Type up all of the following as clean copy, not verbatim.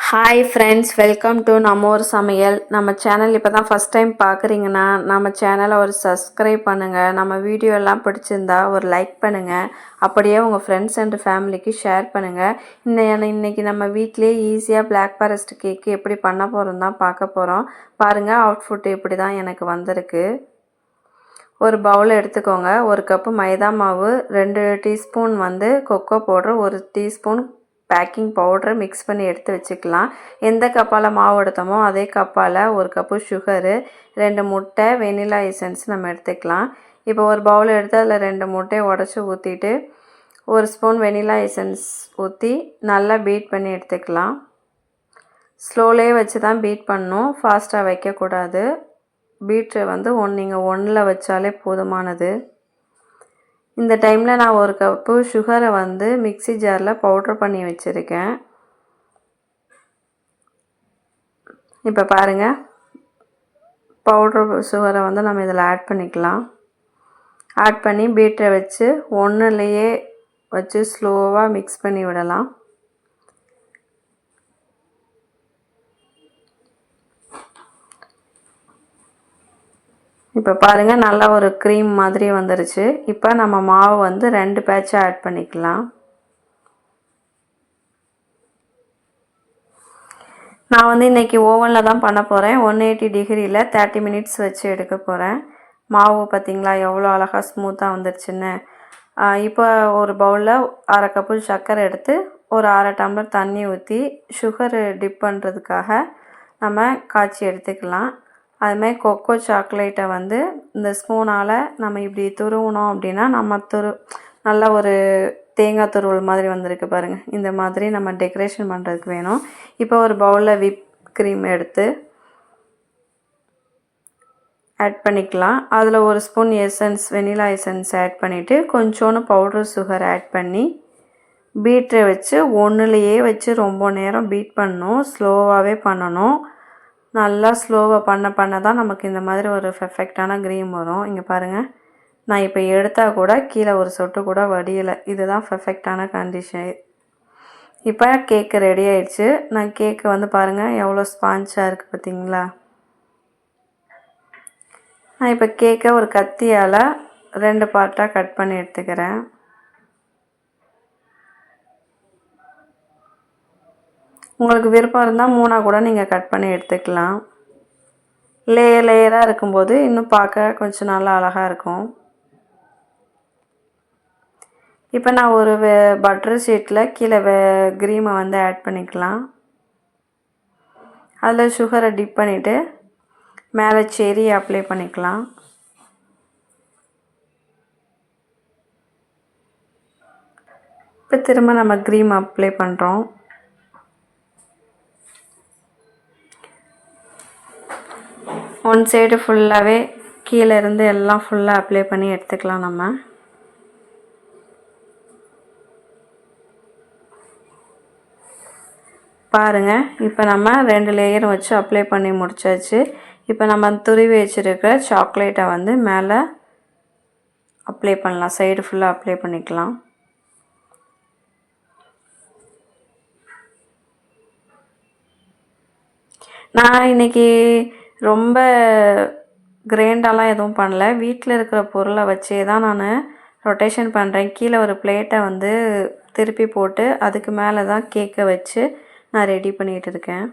Hi friends, welcome to நம்ம ஒரு சமையல். நம்ம சேனல் இப்போ தான் ஃபஸ்ட் டைம் பார்க்குறீங்கன்னா நம்ம சேனலை ஒரு சப்ஸ்கிரைப் பண்ணுங்கள். நம்ம வீடியோ எல்லாம் பிடிச்சிருந்தா ஒரு லைக் பண்ணுங்கள். அப்படியே உங்கள் ஃப்ரெண்ட்ஸ் அண்ட் ஃபேமிலிக்கு ஷேர் பண்ணுங்கள். இன்னைக்கு நம்ம வீட்டிலேயே ஈஸியாக பிளாக் ஃபாரஸ்ட் கேக்கு எப்படி பண்ண போகிறோம் தான் பார்க்க போகிறோம். பாருங்கள், அவுட்ஃபுட் இப்படி தான் எனக்கு வந்திருக்கு. ஒரு பவுல் எடுத்துக்கோங்க. ஒரு கப்பு மைதா மாவு, 2 teaspoon cocoa powder, 1 teaspoon packing பவுடரை மிக்ஸ் பண்ணி எடுத்து வச்சுக்கலாம். எந்த கப்பால் மாவு எடுத்தோமோ அதே கப்பால் 1 கப்பு சுகரு, 2 முட்டை, வெனிலா எசன்ஸ் நம்ம எடுத்துக்கலாம். இப்போ ஒரு பவுல் எடுத்து அதில் 2 முட்டையை உடச்சி ஊற்றிட்டு 1 ஸ்பூன் வெனிலா எசன்ஸ் ஊற்றி நல்லா பீட் பண்ணி எடுத்துக்கலாம். ஸ்லோலே வச்சு தான் பீட் பண்ணணும், ஃபாஸ்ட்டாக வைக்கக்கூடாது. பீட்ரு நீங்கள் 1ல் வச்சாலே போதுமானது. இந்த டைமில் நான் 1 கப்பு சுகரை மிக்ஸி ஜாரில் பவுட்ரு பண்ணி வச்சுருக்கேன். இப்போ பாருங்கள், பவுட்ரு சுகரை நம்ம இதில் ஆட் பண்ணிக்கலாம். ஆட் பண்ணி பீட்டரை வச்சு 1லேயே வச்சு ஸ்லோவாக மிக்ஸ் பண்ணி விடலாம். இப்போ பாருங்கள், நல்லா ஒரு க்ரீம் மாதிரி வந்துருச்சு. இப்போ நம்ம மாவு 2 பேட்சாக ஆட் பண்ணிக்கலாம். நான் இன்றைக்கி ஓவனில் தான் பண்ண போகிறேன். 180 டிகிரியில் 30 மினிட்ஸ் வச்சு எடுக்க போகிறேன். மாவு பார்த்திங்களா எவ்வளோ அழகாக ஸ்மூத்தாக வந்துருச்சுன்னு. இப்போ ஒரு பவுலில் 1/2 கப்பு சர்க்கரை எடுத்து ஒரு 1/2 டம்ளர் தண்ணி ஊற்றி சுகர் டிப் பண்ணுறதுக்காக நம்ம காய்ச்சி எடுத்துக்கலாம். அதுமாதிரி கொக்கோ சாக்லேட்டை இந்த ஸ்பூனால் நம்ம இப்படி துருவினோம் அப்படின்னா நல்ல ஒரு தேங்காய் துருவல் மாதிரி வந்திருக்கு பாருங்கள். இந்த மாதிரி நம்ம டெக்கரேஷன் பண்ணுறதுக்கு வேணும். இப்போ ஒரு பவுலில் விப் க்ரீம் எடுத்து ஆட் பண்ணிக்கலாம். அதில் 1 ஸ்பூன் வெனிலா எசன்ஸ் ஆட் பண்ணிவிட்டு கொஞ்சோன்னு பவுடர் சுகர் ஆட் பண்ணி பீட்டரை வச்சு 1லேயே வச்சு ரொம்ப நேரம் பீட் பண்ணணும். ஸ்லோவாகவே பண்ணணும். நல்லா ஸ்லோவாக பண்ண தான் நமக்கு இந்த மாதிரி ஒரு பெர்ஃபெக்டான க்ரீம் வரும். இங்கே பாருங்கள், நான் இப்போ எடுத்தால் கூட கீழே ஒரு சொட்டு கூட வடியலை. இதுதான் பெர்ஃபெக்டான கண்டிஷன். இப்போ கேக்கு ரெடி ஆயிடுச்சு. நான் கேக்கு பாருங்கள் எவ்வளோ ஸ்பான்ச்சாக இருக்குது பார்த்தீங்களா. நான் இப்போ கேக்கை ஒரு கத்தியால் 2 பார்ட்டாக கட் பண்ணி எடுத்துக்கிறேன். உங்களுக்கு விருப்பம் இருந்தால் 3ஆக கூட நீங்கள் கட் பண்ணி எடுத்துக்கலாம். லேயராக இருக்கும்போது இன்னும் பார்க்க கொஞ்சம் நல்லா அழகாக இருக்கும். இப்போ நான் ஒரு பட்டர் ஷீட்டில் கீழே க்ரீமை ஆட் பண்ணிக்கலாம். அதில் சுகரை டிப் பண்ணிவிட்டு மேலே செரி அப்ளை பண்ணிக்கலாம். இப்போ திரும்ப நம்ம க்ரீம் அப்ளை பண்ணுறோம். ஒன் சைடு ஃபுல்லாகவே கீழே இருந்து எல்லாம் ஃபுல்லாக அப்ளை பண்ணி எடுத்துக்கலாம். நம்ம பாருங்கள், இப்போ நம்ம 2 லேயரும் வச்சு அப்ளை பண்ணி முடிச்சாச்சு. இப்போ நம்ம துருவி வச்சுருக்கிற சாக்லேட்டை மேலே அப்ளை பண்ணலாம். சைடு ஃபுல்லாக அப்ளை பண்ணிக்கலாம். நான் இன்றைக்கி ரொம்ப கிராண்டாலாம் எதுவும் பண்ணல. வீட்டில் இருக்கிற பொருளை வச்சே தான் நான் ரொட்டேஷன் பண்ணுறேன். கீழே ஒரு பிளேட்டை திருப்பி போட்டு அதுக்கு மேலே தான் கேக்கை வச்சு நான் ரெடி பண்ணிகிட்டு இருக்கேன்.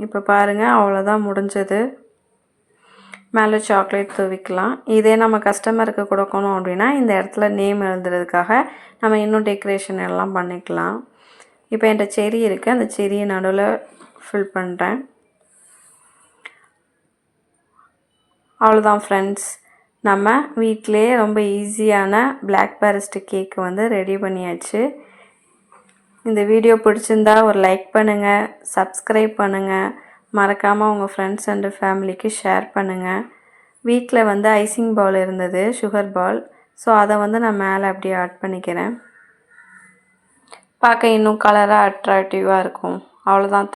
இப்போ பாருங்கள், அவ்வளோதான் முடிஞ்சது. மேலே சாக்லேட் தூவிக்கலாம். இதே நம்ம கஸ்டமருக்கு கொடுக்கணும் அப்படின்னா இந்த இடத்துல நேம் எழுதுறதுக்காக நம்ம இன்னும் டெக்கரேஷன் எல்லாம் பண்ணிக்கலாம். இப்போ என்கிட்ட செரி இருக்குது, அந்த செரியை நடுவில் ஃபில் பண்ணுறேன். அவ்வளோதான் ஃப்ரெண்ட்ஸ், நம்ம வீட்டிலே ரொம்ப ஈஸியான பிளாக் ஃபாரஸ்ட் கேக்கு ரெடி பண்ணியாச்சு. இந்த வீடியோ பிடிச்சிருந்தா ஒரு லைக் பண்ணுங்கள், சப்ஸ்கிரைப் பண்ணுங்கள், மறக்காமல் உங்கள் ஃப்ரெண்ட்ஸ் அண்டு ஃபேமிலிக்கு ஷேர் பண்ணுங்கள். வீட்டில் ஐசிங் பால் இருந்தது, சுகர் பால். ஸோ அதை நான் மேலே அப்படியே ஆட் பண்ணிக்கிறேன். பார்க்க இன்னும் கலராக அட்ராக்டிவாக இருக்கும். அவ்வளோதான்.